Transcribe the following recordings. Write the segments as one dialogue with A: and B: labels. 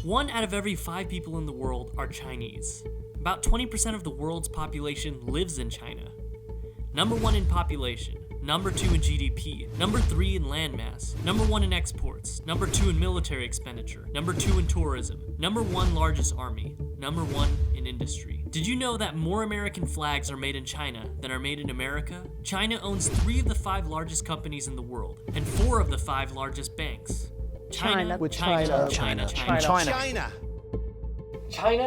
A: 1 out of every 5 people in the world are Chinese. About 20% of the world's population lives in China. Number 1 in population, number 2 in GDP, number 3 in landmass, number 1 in exports, number 2 in military expenditure, number 2 in tourism, number 1 largest army, number 1 in industry. Did you know that more American flags are made in China than are made in America? China owns 3 of the 5 largest companies in the world and 4 of the 5 largest banks. China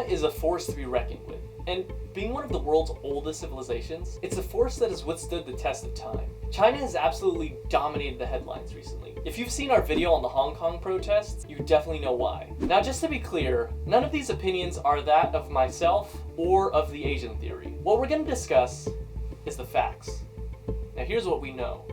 A: is a force to be reckoned with, and being one of the world's oldest civilizations, it's a force that has withstood the test of time. China has absolutely dominated the headlines recently. If you've seen our video on the Hong Kong protests, you definitely know why. Now, just to be clear, none of these opinions are that of myself or of the Asian theory. What we're going to discuss is the facts. Now, here's what we know.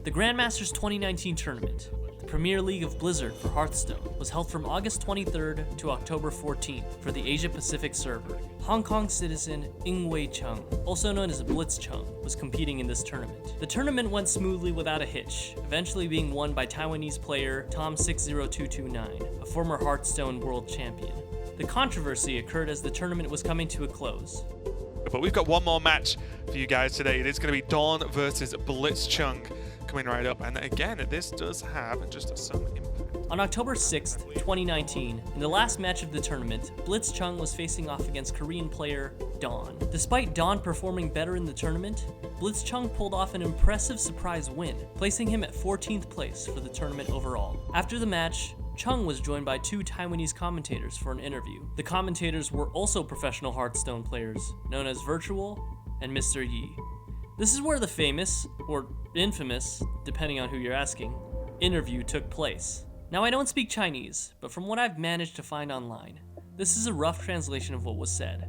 A: The Grandmasters 2019 tournament, Premier League of Blizzard for Hearthstone, was held from August 23rd to October 14th for the Asia Pacific server. Hong Kong citizen Yingwei Cheng, also known as Blitzchung, was competing in this tournament. The tournament went smoothly without a hitch, eventually being won by Taiwanese player Tom60229, a former Hearthstone world champion. The controversy occurred as the tournament was coming to a close.
B: But we've got one more match for you guys today. It is going to be Dawn versus Blitzchung coming right up, and again, this does have just some impact.
A: On October 6th, 2019, in the last match of the tournament, Blitzchung was facing off against Korean player Dawn. Despite Dawn performing better in the tournament, Blitzchung pulled off an impressive surprise win, placing him at 14th place for the tournament overall. After the match, Chung was joined by 2 Taiwanese commentators for an interview. The commentators were also professional Hearthstone players, known as Virtual and Mr. Yi. This is where the famous, or infamous, depending on who you're asking, interview took place. Now, I don't speak Chinese, but from what I've managed to find online, this is a rough translation of what was said.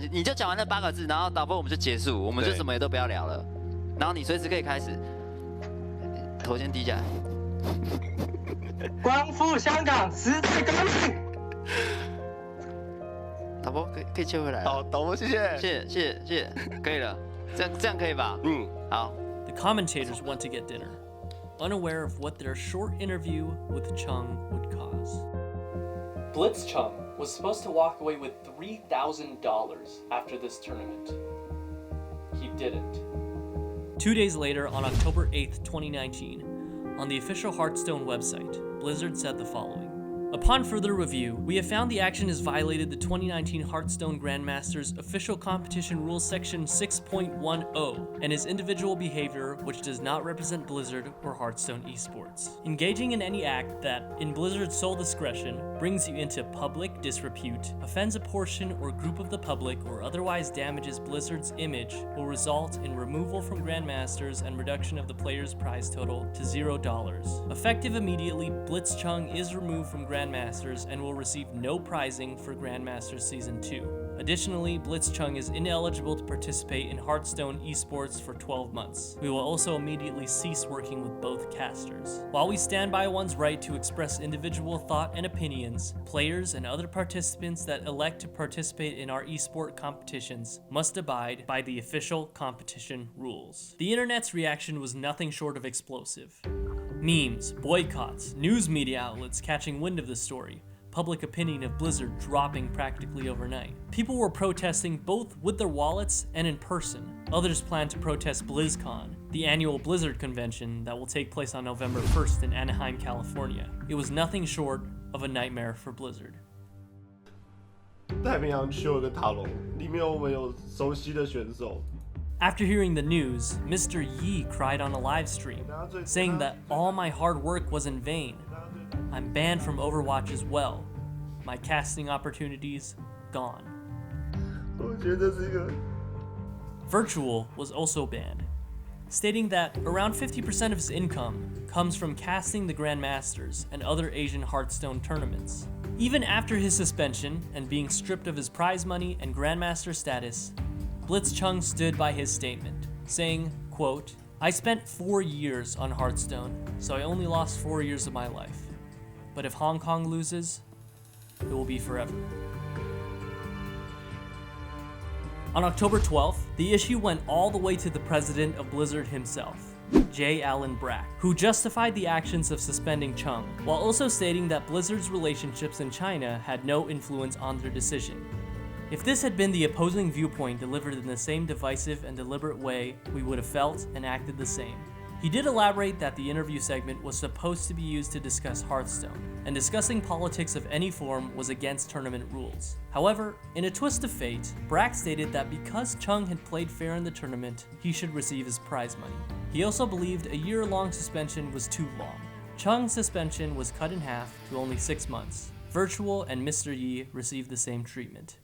C: 你就讲完那8个字，然后导播我们就结束，我们就什么也都不要聊了，然后你随时可以开始，头先低下来。
D: 光复香港，时代革命。
C: 导播可以切回来。好，导播谢谢，可以了，这样可以吧？好。
A: The commentators went to get dinner, unaware of what their short interview with Chung would cause. Blitzchung was supposed to walk away with $3,000 after this tournament. He didn't. 2 days later, on October 8th, 2019, on the official Hearthstone website, Blizzard said the following. Upon further review, we have found the action has violated the 2019 Hearthstone Grandmasters Official Competition Rules Section 6.10 and is individual behavior which does not represent Blizzard or Hearthstone esports. Engaging in any act that, in Blizzard's sole discretion, brings you into public disrepute, offends a portion or group of the public, or otherwise damages Blizzard's image will result in removal from Grandmasters and reduction of the player's prize total to $0. Effective immediately, Blitzchung is removed from Grandmasters and will receive no prizing for Grandmasters Season 2. Additionally, Blitzchung is ineligible to participate in Hearthstone esports for 12 months. We will also immediately cease working with both casters. While we stand by one's right to express individual thought and opinions, players and other participants that elect to participate in our esport competitions must abide by the official competition rules. The internet's reaction was nothing short of explosive. Memes, boycotts, news media outlets catching wind of the story, public opinion of Blizzard dropping practically overnight. People were protesting both with their wallets and in person. Others plan to protest Blizzcon, the annual Blizzard convention that will take place on November 1st in Anaheim, California. It was nothing short of a nightmare for Blizzard.
E: 太平洋区有个塔楼，里面我们有熟悉的选手。
A: After hearing the news, Mr. Yi cried on a live stream, saying that all my hard work was in vain. I'm banned from Overwatch as well. My casting opportunities gone. Virtual was also banned, stating that around 50% of his income comes from casting the Grandmasters and other Asian Hearthstone tournaments. Even after his suspension and being stripped of his prize money and Grandmaster status, Blitzchung stood by his statement, saying, quote, I spent 4 years on Hearthstone, so I only lost 4 years of my life. But if Hong Kong loses, it will be forever. On October 12th, the issue went all the way to the president of Blizzard himself. J. Allen Brack, who justified the actions of suspending Chung, while also stating that Blizzard's relationships in China had no influence on their decision. If this had been the opposing viewpoint delivered in the same divisive and deliberate way, we would have felt and acted the same. He did elaborate that the interview segment was supposed to be used to discuss Hearthstone, and discussing politics of any form was against tournament rules. However, in a twist of fate, Brack stated that because Chung had played fair in the tournament, he should receive his prize money. He also believed a year-long suspension was too long. Chung's suspension was cut in half to only 6 months. Virtual and Mr. Yi received the same treatment.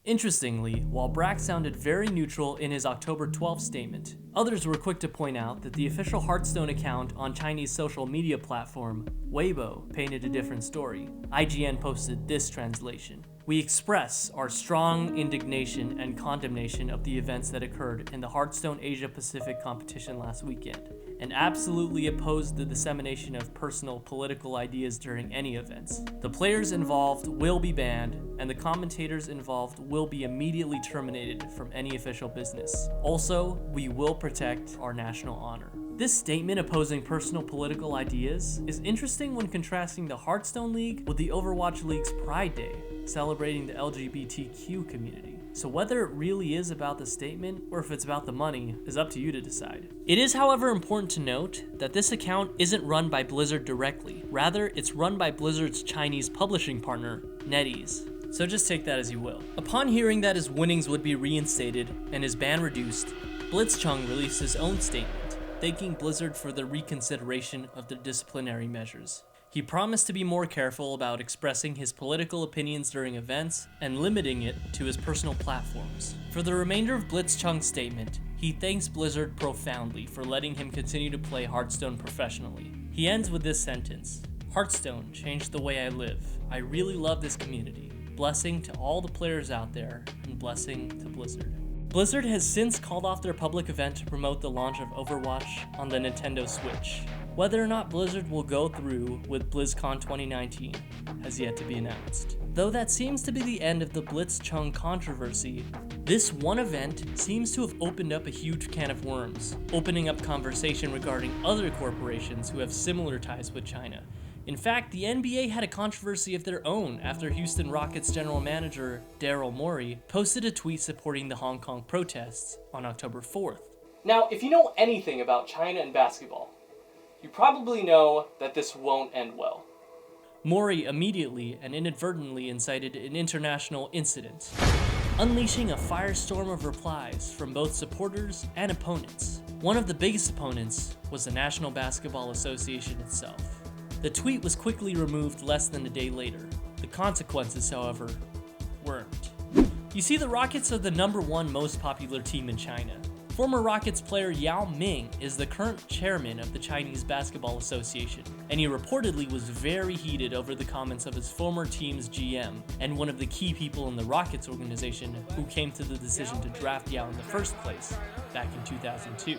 A: Interestingly, while Brack sounded very neutral in his October 12th statement, others were quick to point out that the official Hearthstone account on Chinese social media platform, Weibo, painted a different story. IGN posted this translation: "We express our strong indignation and condemnation of the events that occurred in the Hearthstone Asia Pacific competition last weekend, and absolutely oppose the dissemination of personal political ideas during any events. The players involved will be banned, and the commentators involved will be immediately terminated from any official business. Also, we will protect our national honor." This statement opposing personal political ideas is interesting when contrasting the Hearthstone League with the Overwatch League's Pride Day, celebrating the LGBTQ community. So whether it really is about the statement or if it's about the money is up to you to decide. It is, however, important to note that this account isn't run by Blizzard directly. Rather, it's run by Blizzard's Chinese publishing partner, NetEase. So just take that as you will. Upon hearing that his winnings would be reinstated and his ban reduced, Blitzchung released his own statement, thanking Blizzard for the reconsideration of their disciplinary measures. He promised to be more careful about expressing his political opinions during events and limiting it to his personal platforms. For the remainder of Blitzchung's statement, he thanks Blizzard profoundly for letting him continue to play Hearthstone professionally. He ends with this sentence: "Hearthstone changed the way I live. I really love this community. Blessing to all the players out there, and blessing to Blizzard." Blizzard has since called off their public event to promote the launch of Overwatch on the Nintendo Switch. Whether or not Blizzard will go through with Blizzcon 2019 has yet to be announced. Though that seems to be the end of the Blitzchung controversy, this one event seems to have opened up a huge can of worms, opening up conversation regarding other corporations who have similar ties with China. In fact, the NBA had a controversy of their own after Houston Rockets general manager Daryl Morey posted a tweet supporting the Hong Kong protests on October 4th. Now, if you know anything about China and basketball, you probably know that this won't end well. Morey immediately and inadvertently incited an international incident, unleashing a firestorm of replies from both supporters and opponents. One of the biggest opponents was the National Basketball Association itself. The tweet was quickly removed less than a day later. The consequences, however, weren't. You see, the Rockets are the #1 most popular team in China. Former Rockets player Yao Ming is the current chairman of the Chinese Basketball Association, and he reportedly was very heated over the comments of his former team's GM, and one of the key people in the Rockets organization who came to the decision to draft Yao in the first place, back in 2002.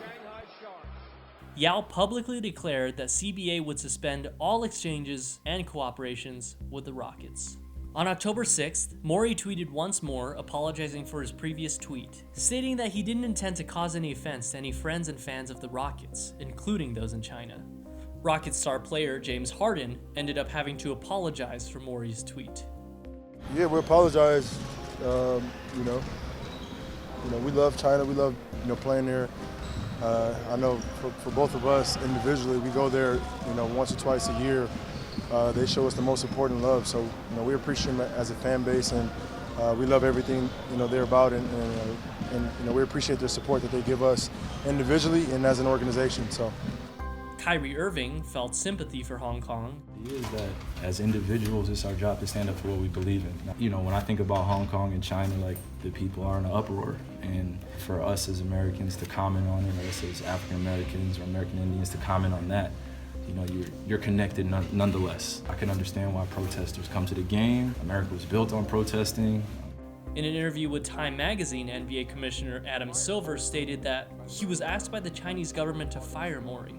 A: Yao publicly declared that CBA would suspend all exchanges and cooperations with the Rockets. On October 6th, Morey tweeted once more, apologizing for his previous tweet, stating that he didn't intend to cause any offense to any friends and fans of the Rockets, including those in China. Rockets star player James Harden ended up having to apologize for Morey's tweet.
F: Yeah, we apologize. We love China. We love playing there. I know for both of us individually, we go there once or twice a year. They show us the most important love, so we appreciate them as a fan base, and we love everything they're about, and we appreciate their support that they give us individually and as an organization. So,
A: Kyrie Irving felt sympathy for Hong Kong.
G: Is that as individuals, it's our job to stand up for what we believe in. When I think about Hong Kong and China, like, the people are in an uproar, and for us as Americans to comment on it, or us as African Americans or American Indians to comment on that, you're connected nonetheless. I can understand why protesters come to the game. America was built on protesting.
A: In an interview with Time magazine, NBA Commissioner Adam Silver stated that he was asked by the Chinese government to fire Morey.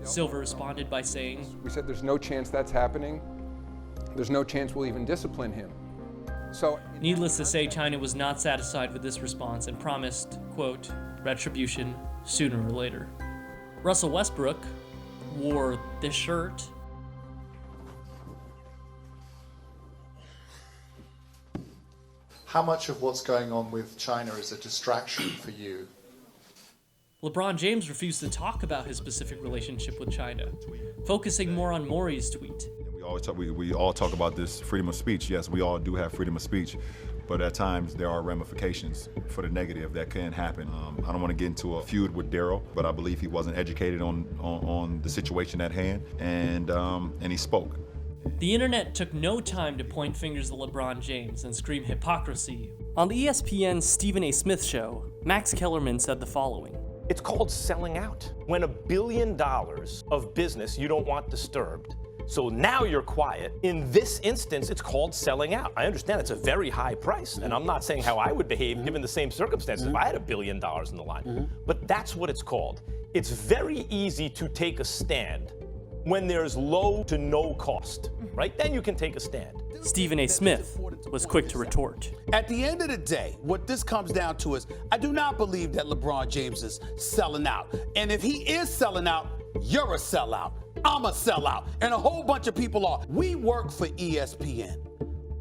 A: Silver responded by saying,
H: "We said there's no chance that's happening. There's no chance we'll even discipline him." So,
A: needless to say, China was not satisfied with this response and promised, quote, retribution sooner or later. Russell Westbrook wore this shirt.
I: How much of what's going on with China is a distraction for you?
A: LeBron James refused to talk about his specific relationship with China, focusing more on Maury's tweet.
J: We all talk about this freedom of speech. Yes, we all do have freedom of speech, but at times there are ramifications for the negative that can happen. I don't want to get into a feud with Daryl, but I believe he wasn't educated on the situation at hand, and he spoke.
A: The internet took no time to point fingers at LeBron James and scream hypocrisy. On the ESPN's Stephen A. Smith show, Max Kellerman said the following.
K: It's called selling out. When $1 billion of business you don't want disturbed, so now you're quiet. In this instance, it's called selling out. I understand it's a very high price, and I'm not saying how I would behave given the same circumstances if I had $1 billion in the line. But that's what it's called. It's very easy to take a stand when there's low to no cost, right? Then you can take a stand.
A: Stephen A. Smith was quick to retort.
L: At the end of the day, what this comes down to is, I do not believe that LeBron James is selling out. And if he is selling out, you're a sellout. I'm a sellout. And a whole bunch of people are. We work for ESPN.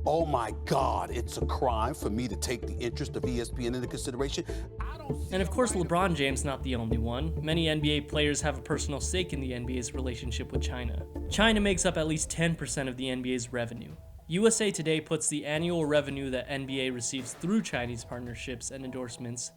L: Oh my God, it's a crime for me to take the interest of ESPN into consideration.
A: And of course, LeBron James not the only one. Many NBA players have a personal stake in the NBA's relationship with China. China makes up at least 10% of the NBA's revenue. USA Today puts the annual revenue that NBA receives through Chinese partnerships and endorsements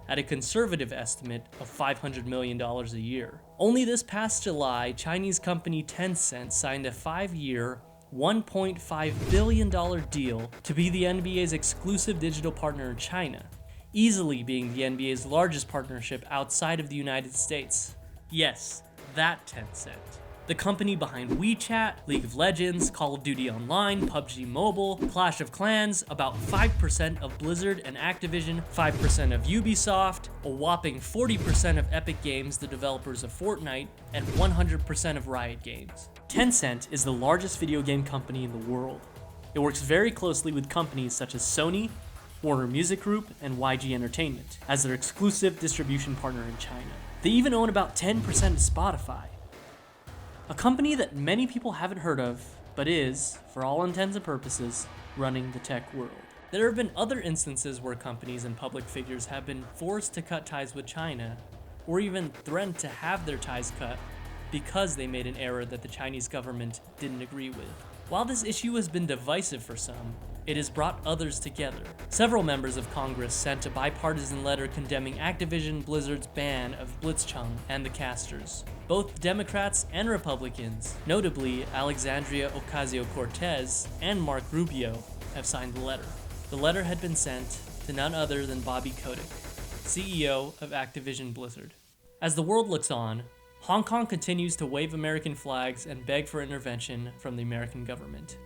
A: at a conservative estimate of $500 million a year. Only this past July, Chinese company Tencent signed a 5-year, $1.5 billion deal to be the NBA's exclusive digital partner in China, easily being the NBA's largest partnership outside of the United States. Yes, that Tencent. The company behind WeChat, League of Legends, Call of Duty Online, PUBG Mobile, Clash of Clans, about 5% of Blizzard and Activision, 5% of Ubisoft, a whopping 40% of Epic Games, the developers of Fortnite, and 100% of Riot Games. Tencent is the largest video game company in the world. It works very closely with companies such as Sony, Warner Music Group, and YG Entertainment as their exclusive distribution partner in China. They even own about 10% of Spotify, a company that many people haven't heard of, but is, for all intents and purposes, running the tech world. There have been other instances where companies and public figures have been forced to cut ties with China, or even threatened to have their ties cut because they made an error that the Chinese government didn't agree with. While this issue has been divisive for some, it has brought others together. Several members of Congress sent a bipartisan letter condemning Activision Blizzard's ban of Blitzchung and the casters. Both Democrats and Republicans, notably Alexandria Ocasio-Cortez and Mark Rubio, have signed the letter. The letter had been sent to none other than Bobby Kotick, CEO of Activision Blizzard. As the world looks on, Hong Kong continues to wave American flags and beg for intervention from the American government.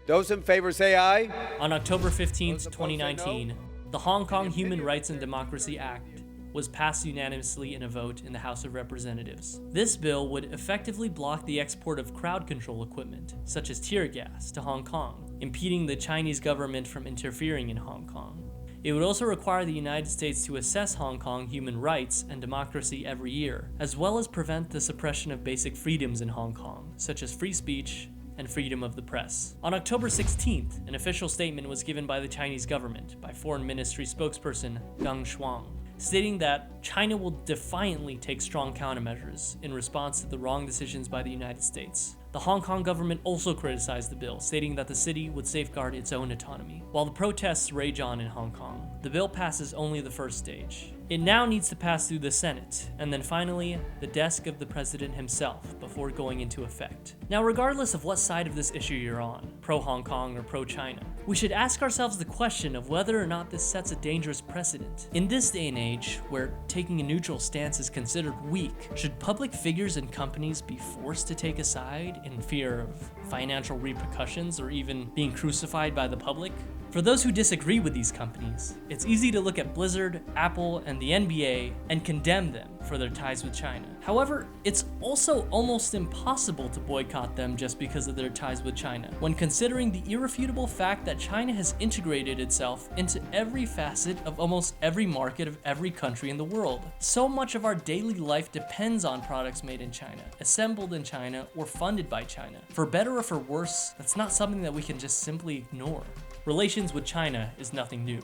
M: Those in favor say aye.
A: On October 15, 2019, the Hong Kong Human Rights and Democracy Act was passed unanimously in a vote in the House of Representatives. This bill would effectively block the export of crowd control equipment, such as tear gas, to Hong Kong, impeding the Chinese government from interfering in Hong Kong. It would also require the United States to assess Hong Kong human rights and democracy every year, as well as prevent the suppression of basic freedoms in Hong Kong, such as free speech and freedom of the press. On October 16th, an official statement was given by the Chinese government by Foreign Ministry spokesperson Gang Shuang, stating that China will defiantly take strong countermeasures in response to the wrong decisions by the United States. The Hong Kong government also criticized the bill, stating that the city would safeguard its own autonomy. While the protests rage on in Hong Kong, the bill passes only the first stage. It now needs to pass through the Senate, and then finally, the desk of the president himself before going into effect. Now, regardless of what side of this issue you're on, pro-Hong Kong or pro-China, we should ask ourselves the question of whether or not this sets a dangerous precedent. In this day and age, where taking a neutral stance is considered weak, should public figures and companies be forced to take a side in fear of financial repercussions or even being crucified by the public? For For those who disagree with these companies, it's easy to look at Blizzard, Apple, and the NBA and condemn them for their ties with China. However, it's also almost impossible to boycott them just because of their ties with China, when considering the irrefutable fact that China has integrated itself into every facet of almost every market of every country in the world. So much of our daily life depends on products made in China, assembled in China, or funded by China. For better or for worse, that's not something that we can just simply ignore. Relations with China is nothing new,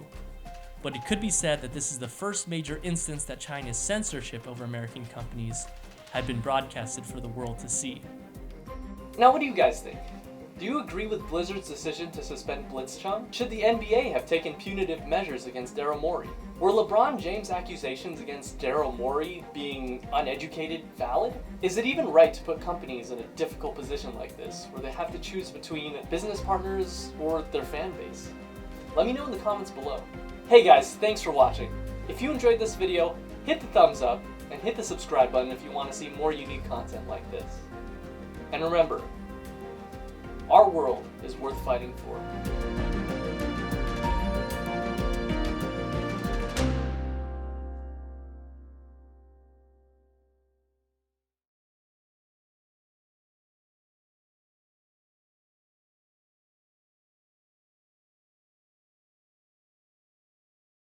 A: but it could be said that this is the first major instance that China's censorship over American companies had been broadcasted for the world to see. Now, what do you guys think? Do you agree with Blizzard's decision to suspend Blitzchung? Should the NBA have taken punitive measures against Daryl Morey? Were LeBron James' accusations against Daryl Morey being uneducated valid? Is it even right to put companies in a difficult position like this, where they have to choose between business partners or their fan base? Let me know in the comments below. Hey guys, thanks for watching. If you enjoyed this video, hit the thumbs up and hit the subscribe button if you want to see more unique content like this. And remember, our world is worth fighting for.